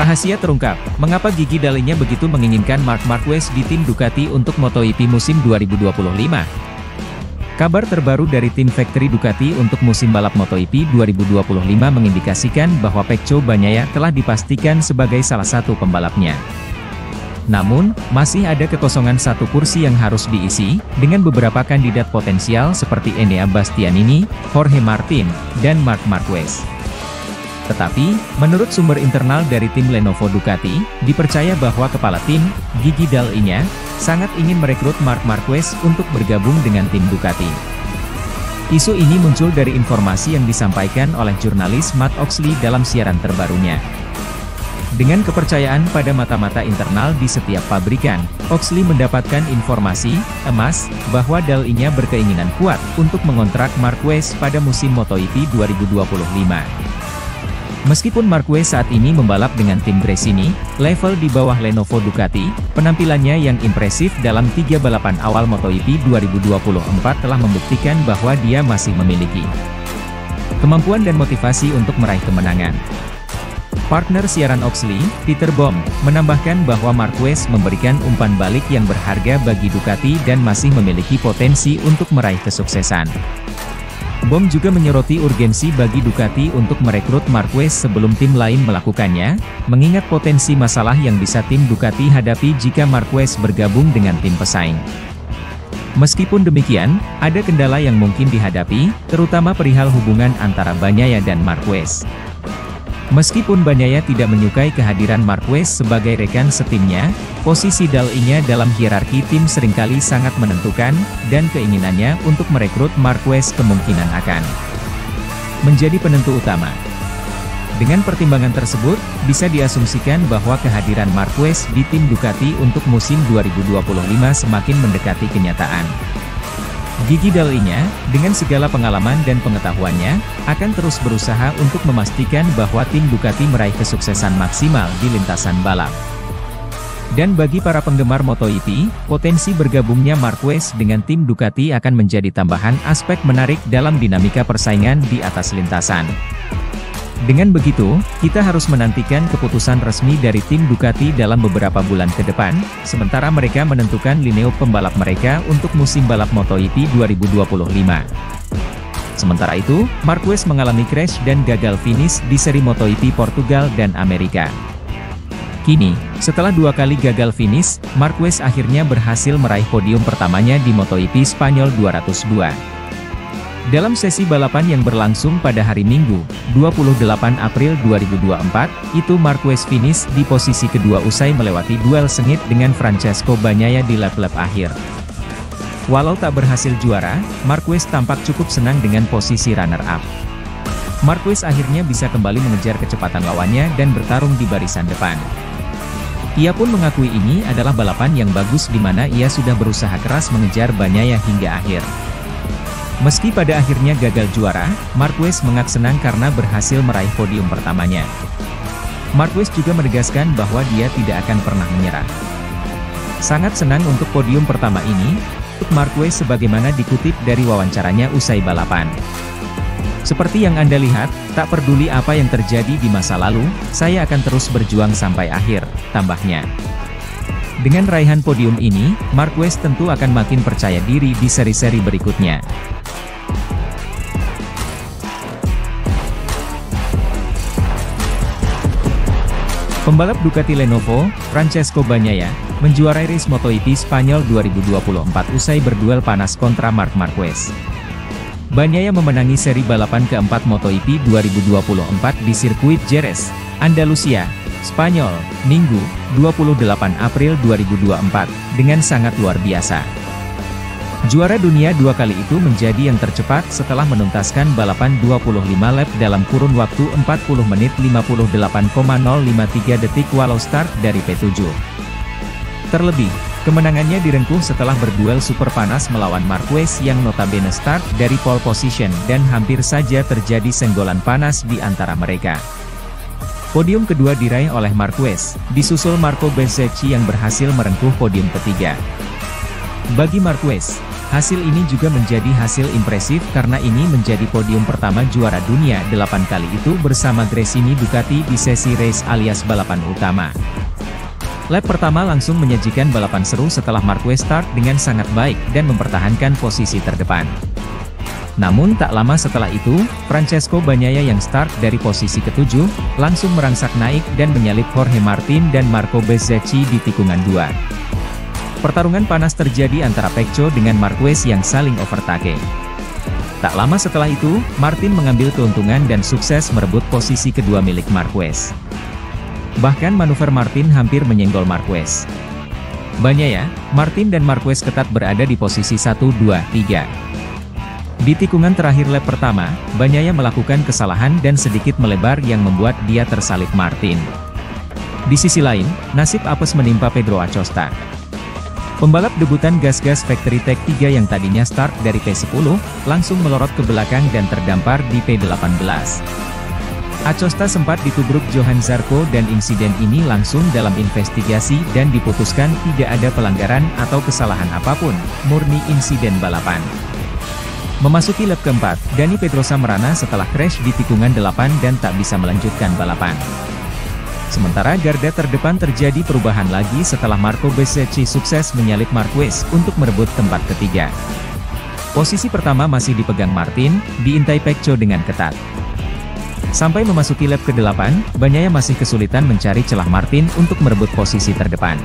Rahasia terungkap, mengapa Gigi Dall'Igna begitu menginginkan Marc Marquez di tim Ducati untuk MotoGP musim 2025. Kabar terbaru dari tim Factory Ducati untuk musim balap MotoGP 2025 mengindikasikan bahwa Pecco Bagnaia telah dipastikan sebagai salah satu pembalapnya. Namun, masih ada kekosongan satu kursi yang harus diisi, dengan beberapa kandidat potensial seperti Enea Bastianini, Jorge Martin, dan Marc Marquez. Tetapi, menurut sumber internal dari tim Lenovo Ducati, dipercaya bahwa kepala tim, Gigi Dall'Igna, sangat ingin merekrut Marc Marquez untuk bergabung dengan tim Ducati. Isu ini muncul dari informasi yang disampaikan oleh jurnalis Matt Oxley dalam siaran terbarunya. Dengan kepercayaan pada mata-mata internal di setiap pabrikan, Oxley mendapatkan informasi emas bahwa Dall'Igna berkeinginan kuat untuk mengontrak Marquez pada musim MotoGP 2025. Meskipun Marquez saat ini membalap dengan tim Gresini, level di bawah Lenovo Ducati, penampilannya yang impresif dalam 3 balapan awal MotoGP 2024 telah membuktikan bahwa dia masih memiliki kemampuan dan motivasi untuk meraih kemenangan. Partner siaran Oxley, Peter Bohm, menambahkan bahwa Marquez memberikan umpan balik yang berharga bagi Ducati dan masih memiliki potensi untuk meraih kesuksesan. Bohm juga menyoroti urgensi bagi Ducati untuk merekrut Marquez sebelum tim lain melakukannya, mengingat potensi masalah yang bisa tim Ducati hadapi jika Marquez bergabung dengan tim pesaing. Meskipun demikian, ada kendala yang mungkin dihadapi, terutama perihal hubungan antara Bagnaia dan Marquez. Meskipun Bagnaia tidak menyukai kehadiran Marquez sebagai rekan setimnya, posisi Dall'Igna dalam hierarki tim seringkali sangat menentukan, dan keinginannya untuk merekrut Marquez kemungkinan akan menjadi penentu utama. Dengan pertimbangan tersebut, bisa diasumsikan bahwa kehadiran Marquez di tim Ducati untuk musim 2025 semakin mendekati kenyataan. Gigi Dall'Igna, dengan segala pengalaman dan pengetahuannya, akan terus berusaha untuk memastikan bahwa tim Ducati meraih kesuksesan maksimal di lintasan balap. Dan bagi para penggemar MotoGP, potensi bergabungnya Marquez dengan tim Ducati akan menjadi tambahan aspek menarik dalam dinamika persaingan di atas lintasan. Dengan begitu, kita harus menantikan keputusan resmi dari tim Ducati dalam beberapa bulan ke depan, sementara mereka menentukan lineup pembalap mereka untuk musim balap MotoGP 2025. Sementara itu, Marquez mengalami crash dan gagal finish di seri MotoGP Portugal dan Amerika. Kini, setelah 2 kali gagal finish, Marquez akhirnya berhasil meraih podium pertamanya di MotoGP Spanyol 202. Dalam sesi balapan yang berlangsung pada hari Minggu, 28 April 2024, itu Marquez finish di posisi kedua usai melewati duel sengit dengan Francesco Bagnaia di lap-lap akhir. Walau tak berhasil juara, Marquez tampak cukup senang dengan posisi runner-up. Marquez akhirnya bisa kembali mengejar kecepatan lawannya dan bertarung di barisan depan. Ia pun mengakui ini adalah balapan yang bagus di mana ia sudah berusaha keras mengejar Bagnaia hingga akhir. Meski pada akhirnya gagal juara, Marquez mengaku senang karena berhasil meraih podium pertamanya. Marquez juga menegaskan bahwa dia tidak akan pernah menyerah. Sangat senang untuk podium pertama ini, untuk Marquez sebagaimana dikutip dari wawancaranya usai balapan. Seperti yang Anda lihat, tak peduli apa yang terjadi di masa lalu, saya akan terus berjuang sampai akhir, tambahnya. Dengan raihan podium ini, Marquez tentu akan makin percaya diri di seri-seri berikutnya. Pembalap Ducati Lenovo, Francesco Bagnaia, menjuarai race MotoGP Spanyol 2024 usai berduel panas kontra Marc Marquez. Bagnaia memenangi seri balapan keempat MotoGP 2024 di sirkuit Jerez, Andalusia, Spanyol, Minggu, 28 April 2024, dengan sangat luar biasa. Juara dunia 2 kali itu menjadi yang tercepat setelah menuntaskan balapan 25 lap dalam kurun waktu 40 menit 58,053 detik walau start dari P7. Terlebih, kemenangannya direngkuh setelah berduel super panas melawan Marquez yang notabene start dari pole position dan hampir saja terjadi senggolan panas di antara mereka. Podium kedua diraih oleh Marquez, disusul Marco Bezzecchi yang berhasil merengkuh podium ketiga. Bagi Marquez, Hasil ini juga menjadi hasil impresif karena ini menjadi podium pertama juara dunia 8 kali itu bersama Gresini Ducati di sesi race alias balapan utama. Lap pertama langsung menyajikan balapan seru setelah Marquez start dengan sangat baik dan mempertahankan posisi terdepan. Namun tak lama setelah itu, Francesco Bagnaia yang start dari posisi ke-7, langsung merangsak naik dan menyalip Jorge Martin dan Marco Bezzecchi di tikungan 2. Pertarungan panas terjadi antara Pecco dengan Marquez yang saling overtake. Tak lama setelah itu, Martin mengambil keuntungan dan sukses merebut posisi kedua milik Marquez. Bahkan manuver Martin hampir menyenggol Marquez. Bagnaia, Martin dan Marquez ketat berada di posisi 1, 2, 3. Di tikungan terakhir lap pertama, Bagnaia melakukan kesalahan dan sedikit melebar yang membuat dia tersalip Martin. Di sisi lain, nasib apes menimpa Pedro Acosta. Pembalap debutan gas-gas Factory Tech 3 yang tadinya start dari P10, langsung melorot ke belakang dan terdampar di P18. Acosta sempat ditubruk Johan Zarco dan insiden ini langsung dalam investigasi dan diputuskan tidak ada pelanggaran atau kesalahan apapun, murni insiden balapan. Memasuki lap keempat, Dani Pedrosa merana setelah crash di tikungan 8 dan tak bisa melanjutkan balapan. Sementara garda terdepan terjadi perubahan lagi setelah Marco Bezzecchi sukses menyalip Marquez untuk merebut tempat ketiga. Posisi pertama masih dipegang Martin, diintai Pecco dengan ketat. Sampai memasuki lap ke-8, Bagnaia masih kesulitan mencari celah Martin untuk merebut posisi terdepan.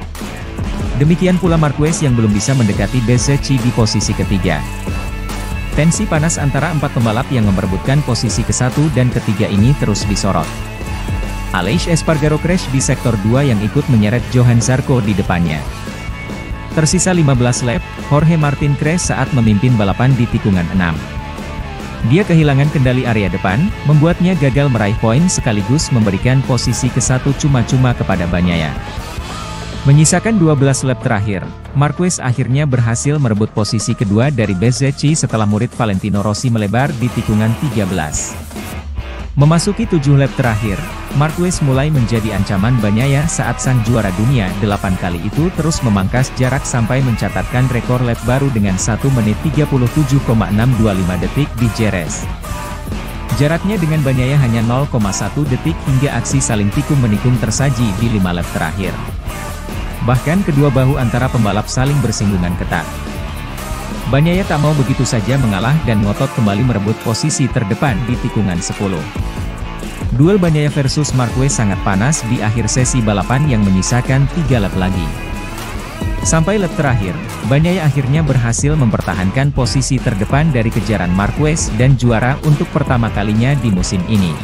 Demikian pula Marquez yang belum bisa mendekati Bezzecchi di posisi ketiga. Tensi panas antara empat pembalap yang memperebutkan posisi ke-1 dan ketiga ini terus disorot. Aleix Espargaro crash di sektor 2 yang ikut menyeret Johan Zarco di depannya. Tersisa 15 lap, Jorge Martin crash saat memimpin balapan di tikungan 6. Dia kehilangan kendali area depan, membuatnya gagal meraih poin sekaligus memberikan posisi ke-1 cuma-cuma kepada Bagnaia. Menyisakan 12 lap terakhir, Marquez akhirnya berhasil merebut posisi kedua dari Bezzecchi setelah murid Valentino Rossi melebar di tikungan 13. Memasuki 7 lap terakhir, Marquez mulai menjadi ancaman Bagnaia saat sang juara dunia 8 kali itu terus memangkas jarak sampai mencatatkan rekor lap baru dengan 1 menit 37,625 detik di Jerez. Jaraknya dengan Bagnaia hanya 0,1 detik hingga aksi saling tikung-menikung tersaji di 5 lap terakhir. Bahkan kedua bahu antara pembalap saling bersinggungan ketat. Bagnaia tak mau begitu saja mengalah dan ngotot kembali merebut posisi terdepan di tikungan 10. Duel Bagnaia versus Marquez sangat panas di akhir sesi balapan yang menyisakan 3 lap lagi. Sampai lap terakhir, Bagnaia akhirnya berhasil mempertahankan posisi terdepan dari kejaran Marquez dan juara untuk pertama kalinya di musim ini.